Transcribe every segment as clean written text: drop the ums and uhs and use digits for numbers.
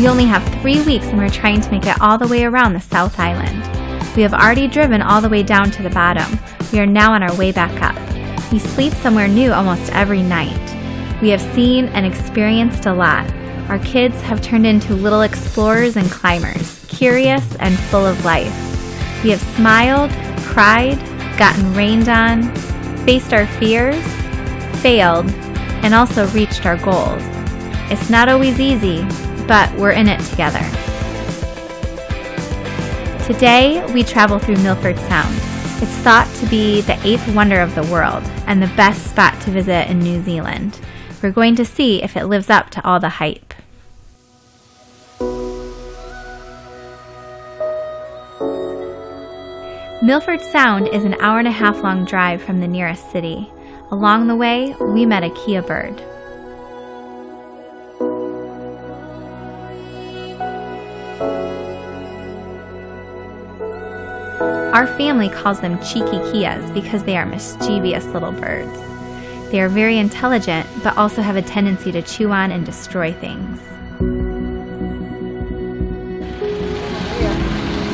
We only have 3 weeks and we're trying to make it all the way around the South Island. We have already driven all the way down to the bottom. We are now on our way back up. We sleep somewhere new almost every night. We have seen and experienced a lot. Our kids have turned into little explorers and climbers, curious and full of life. We have smiled, cried, gotten rained on, faced our fears, failed, and also reached our goals. It's not always easy, but we're in it together. Today, we travel through Milford Sound. It's thought to be the 8th wonder of the world and the best spot to visit in New Zealand. We're going to see if it lives up to all the hype. Milford Sound is an hour-and-a-half long drive from the nearest city. Along the way, we met a Kia bird. Our family calls them cheeky Kias because they are mischievous little birds. They are very intelligent, but also have a tendency to chew on and destroy things.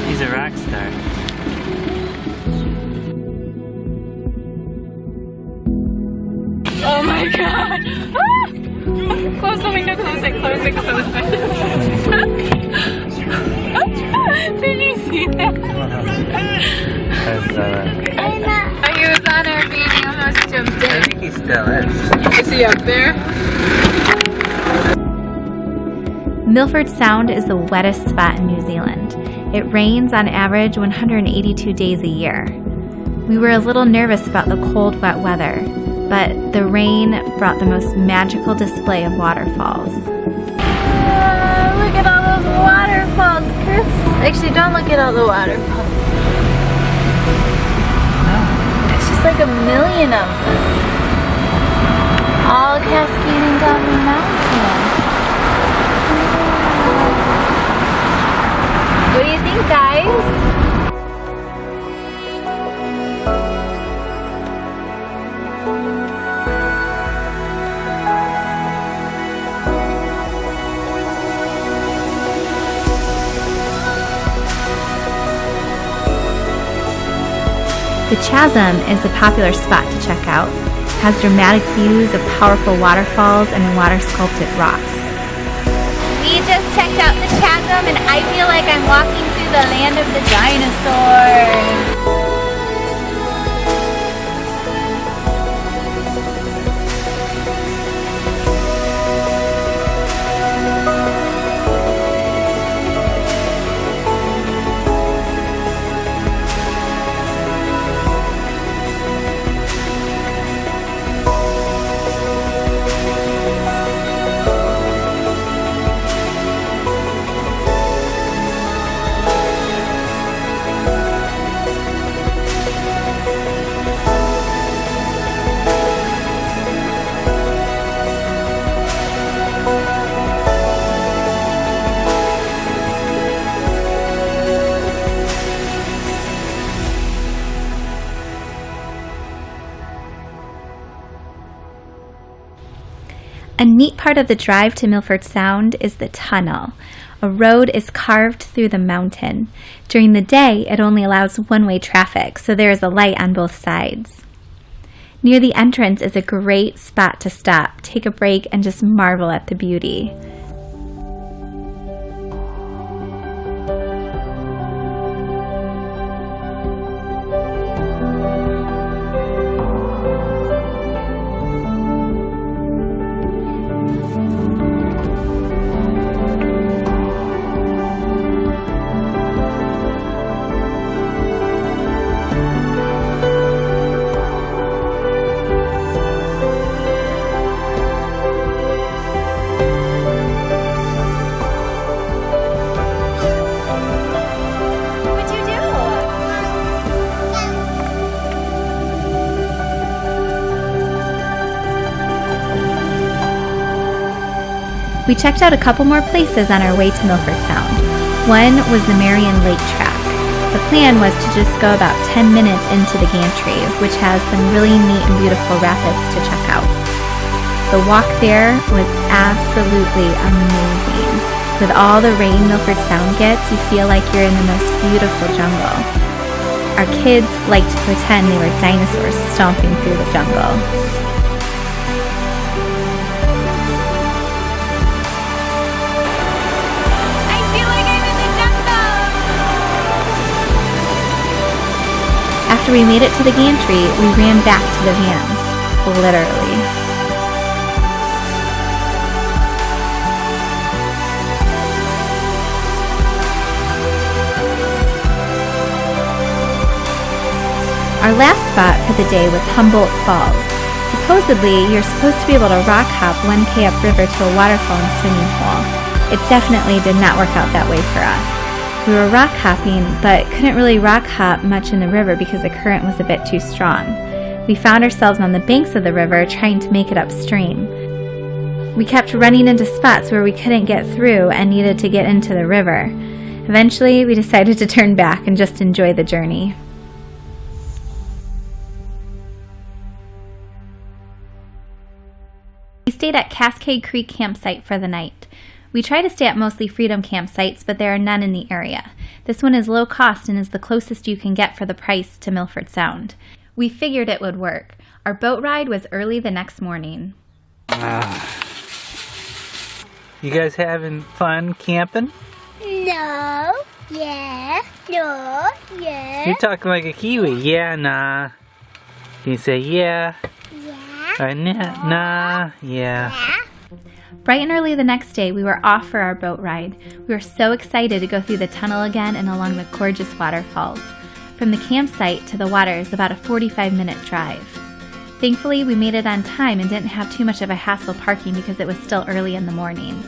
He's a rock star. Oh my god! Ah! Close the window, close it, close it, close it. Did you see that? He was on our baby, almost jumped in. I think he still is. Is he up there? Milford Sound is the wettest spot in New Zealand. It rains on average 182 days a year. We were a little nervous about the cold, wet weather, but the rain brought the most magical display of waterfalls. Look at all those waterfalls, Chris. Actually, don't look at all the waterfalls. It's just like a million of them. All cascading down the mountain. What do you think, guys? The Chasm is a popular spot to check out. It has dramatic views of powerful waterfalls and water-sculpted rocks. We just checked out the Chasm and I feel like I'm walking through the land of the dinosaurs. A neat part of the drive to Milford Sound is the tunnel. A road is carved through the mountain. During the day, it only allows one-way traffic, so there is a light on both sides. Near the entrance is a great spot to stop, take a break, and just marvel at the beauty. We checked out a couple more places on our way to Milford Sound. One was the Marion Lake Track. The plan was to just go about 10 minutes into the gantry, which has some really neat and beautiful rapids to check out. The walk there was absolutely amazing. With all the rain Milford Sound gets, you feel like you're in the most beautiful jungle. Our kids like to pretend they were dinosaurs stomping through the jungle. I feel like I'm in the jungle! After we made it to the gantry, we ran back to the vans, literally. Our last spot for the day was Humboldt Falls. Supposedly, you're supposed to be able to rock hop 1K upriver to a waterfall and swimming pool. It definitely did not work out that way for us. We were rock hopping, but couldn't really rock hop much in the river because the current was a bit too strong. We found ourselves on the banks of the river trying to make it upstream. We kept running into spots where we couldn't get through and needed to get into the river. Eventually, we decided to turn back and just enjoy the journey. We stayed at Cascade Creek Campsite for the night. We try to stay at mostly Freedom campsites, but there are none in the area. This one is low cost and is the closest you can get for the price to Milford Sound. We figured it would work. Our boat ride was early the next morning. You guys having fun camping? No. Yeah. No. Yeah. You're talking like a Kiwi. Yeah, nah. Can you say yeah? Yeah. Or nah, yeah. Bright and early the next day, we were off for our boat ride. We were so excited to go through the tunnel again and along the gorgeous waterfalls. From the campsite to the water is about a 45-minute drive. Thankfully, we made it on time and didn't have too much of a hassle parking because it was still early in the morning.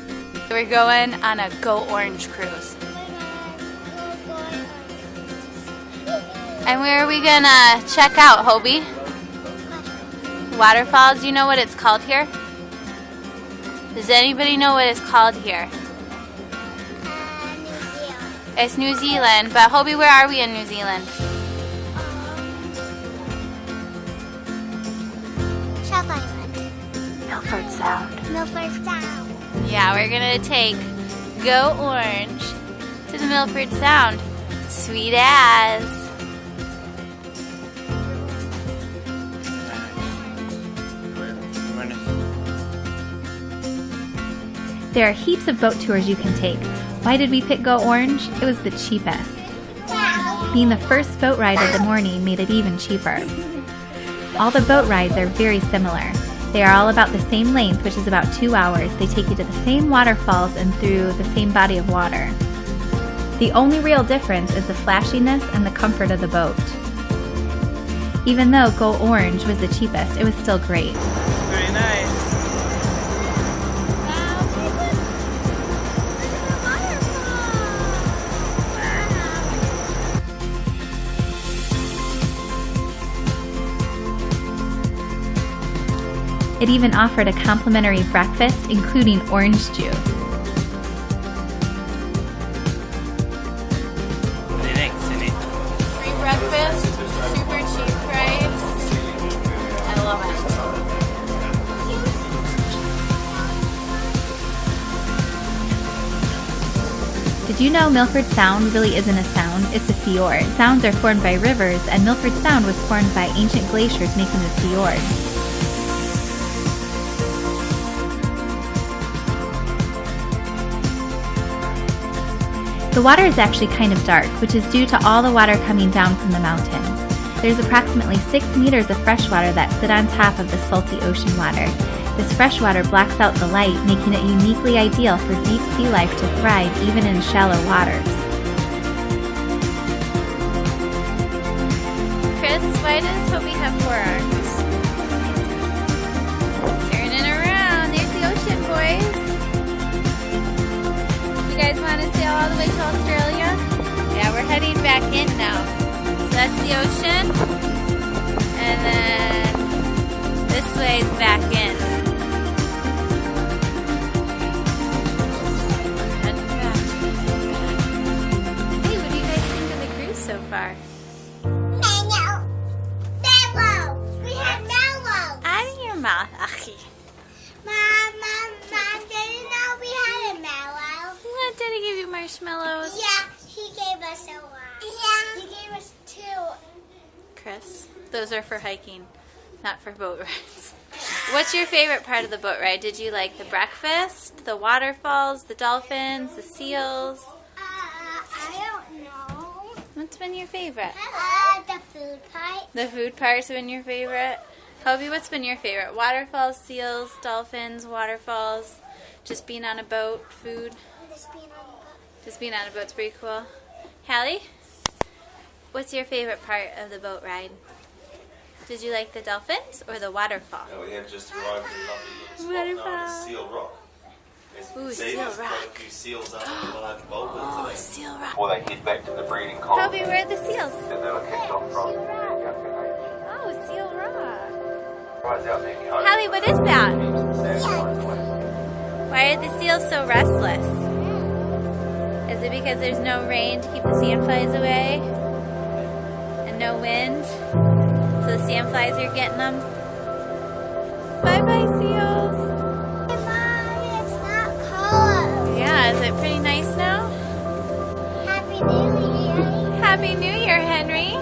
We're going on a Go Orange cruise. And where are we gonna check out, Hobie? Waterfalls, do you know what it's called here? Does anybody know what it's called here? New Zealand. It's New Zealand, but Hobie, where are we in New Zealand? South Island. Milford Sound. Milford Sound. Yeah, we're gonna take Go Orange to the Milford Sound. Sweet as. There are heaps of boat tours you can take. Why did we pick Go Orange? It was the cheapest. Being the first boat ride of the morning made it even cheaper. All the boat rides are very similar. They are all about the same length, which is about 2 hours. They take you to the same waterfalls and through the same body of water. The only real difference is the flashiness and the comfort of the boat. Even though Go Orange was the cheapest, it was still great. Very nice. It even offered a complimentary breakfast, including orange juice. What do you think, Cindy? Free breakfast, super cheap price. I love it. Did you know Milford Sound really isn't a sound, it's a fjord. Sounds are formed by rivers, and Milford Sound was formed by ancient glaciers making a fjord. The water is actually kind of dark, which is due to all the water coming down from the mountains. There's approximately 6 meters of fresh water that sit on top of the salty ocean water. This fresh water blocks out the light, making it uniquely ideal for deep sea life to thrive even in shallow waters. Chris, why does Hobie have 4 arms? Turning around. There's the ocean, boys. You guys want to sail all the way to Australia? Yeah, we're heading back in now. So that's the ocean. And then this way is back in. Hey, what do you guys think of the cruise so far? Mellow. Mellow. We have mellow. Out of your mouth, Aki. Mom, did you know we had a mellow? marshmallows? Yeah, he gave us a lot. Yeah. He gave us 2. Chris, those are for hiking, not for boat rides. What's your favorite part of the boat ride? Did you like the breakfast, the waterfalls, the dolphins, the seals? I don't know. What's been your favorite? The food part. The food part's been your favorite? Hobie, what's been your favorite? Waterfalls, seals, dolphins, waterfalls, just being on a boat, food? Just being on the boat. Just being on a boat's pretty cool. Hallie, what's your favorite part of the boat ride? Did you like the dolphins or the waterfall? Yeah, we have just arrived at a lovely little spot known as Seal Rock. Ooh, See, Seal there's quite Rock. a few seals up in the large boulder Oh, today. Seal Rock. Before they head back to the breeding colony Hobie, where are the seals? that they were kicked off from. Oh, Seal Rock. Right out there, coast. Hallie, what is that? Sand Why are the seals so restless? Is it because there's no rain to keep the sandflies away? And no wind? So the sandflies are getting them? Bye-bye, seals. Hey, Mommy, it's not cold. Yeah, is it pretty nice now? Happy New Year. Happy New Year, Henry.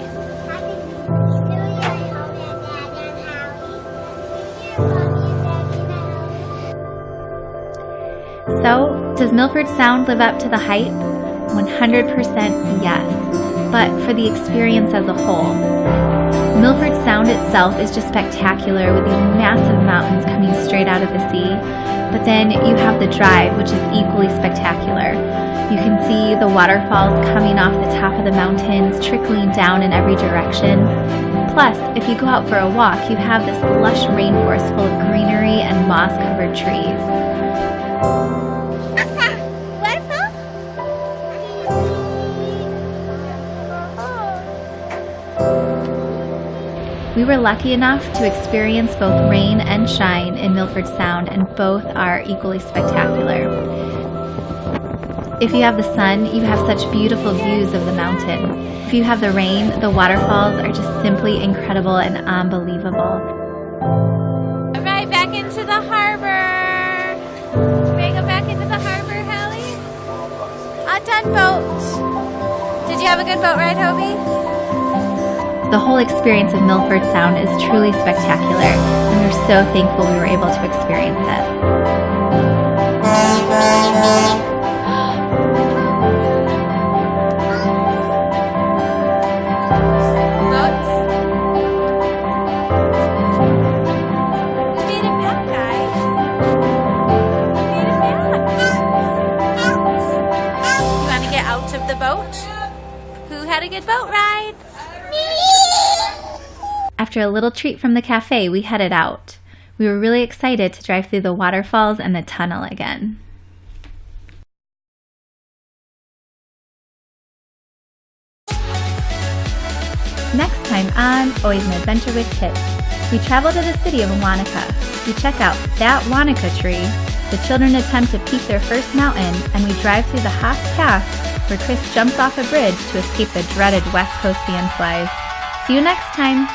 Happy New Year, Mommy and Daddy and Hallie. New Year, Mommy and Daddy and Hallie. So, does Milford Sound live up to the hype? 100% yes, but for the experience as a whole. Milford Sound itself is just spectacular with these massive mountains coming straight out of the sea, but then you have the drive, which is equally spectacular. You can see the waterfalls coming off the top of the mountains, trickling down in every direction. Plus, if you go out for a walk, you have this lush rainforest full of greenery and moss-covered trees. We were lucky enough to experience both rain and shine in Milford Sound, and both are equally spectacular. If you have the sun, you have such beautiful views of the mountains. If you have the rain, the waterfalls are just simply incredible and unbelievable. All right, back into the harbor. Ready to go back into the harbor, Hallie? A done boat. Did you have a good boat ride, Hobie? The whole experience of Milford Sound is truly spectacular, and we're so thankful we were able to experience it. Boats. We made it back, guys. We made it back. You want to get out of the boat? Who had a good boat ride? After a little treat from the cafe, we headed out. We were really excited to drive through the waterfalls and the tunnel again. Next time on Always an Adventure with Kids, we travel to the city of Wanaka. We check out that Wanaka tree, the children attempt to peak their first mountain, and we drive through the Haas Pass where Chris jumps off a bridge to escape the dreaded West Coast sandflies. See you next time!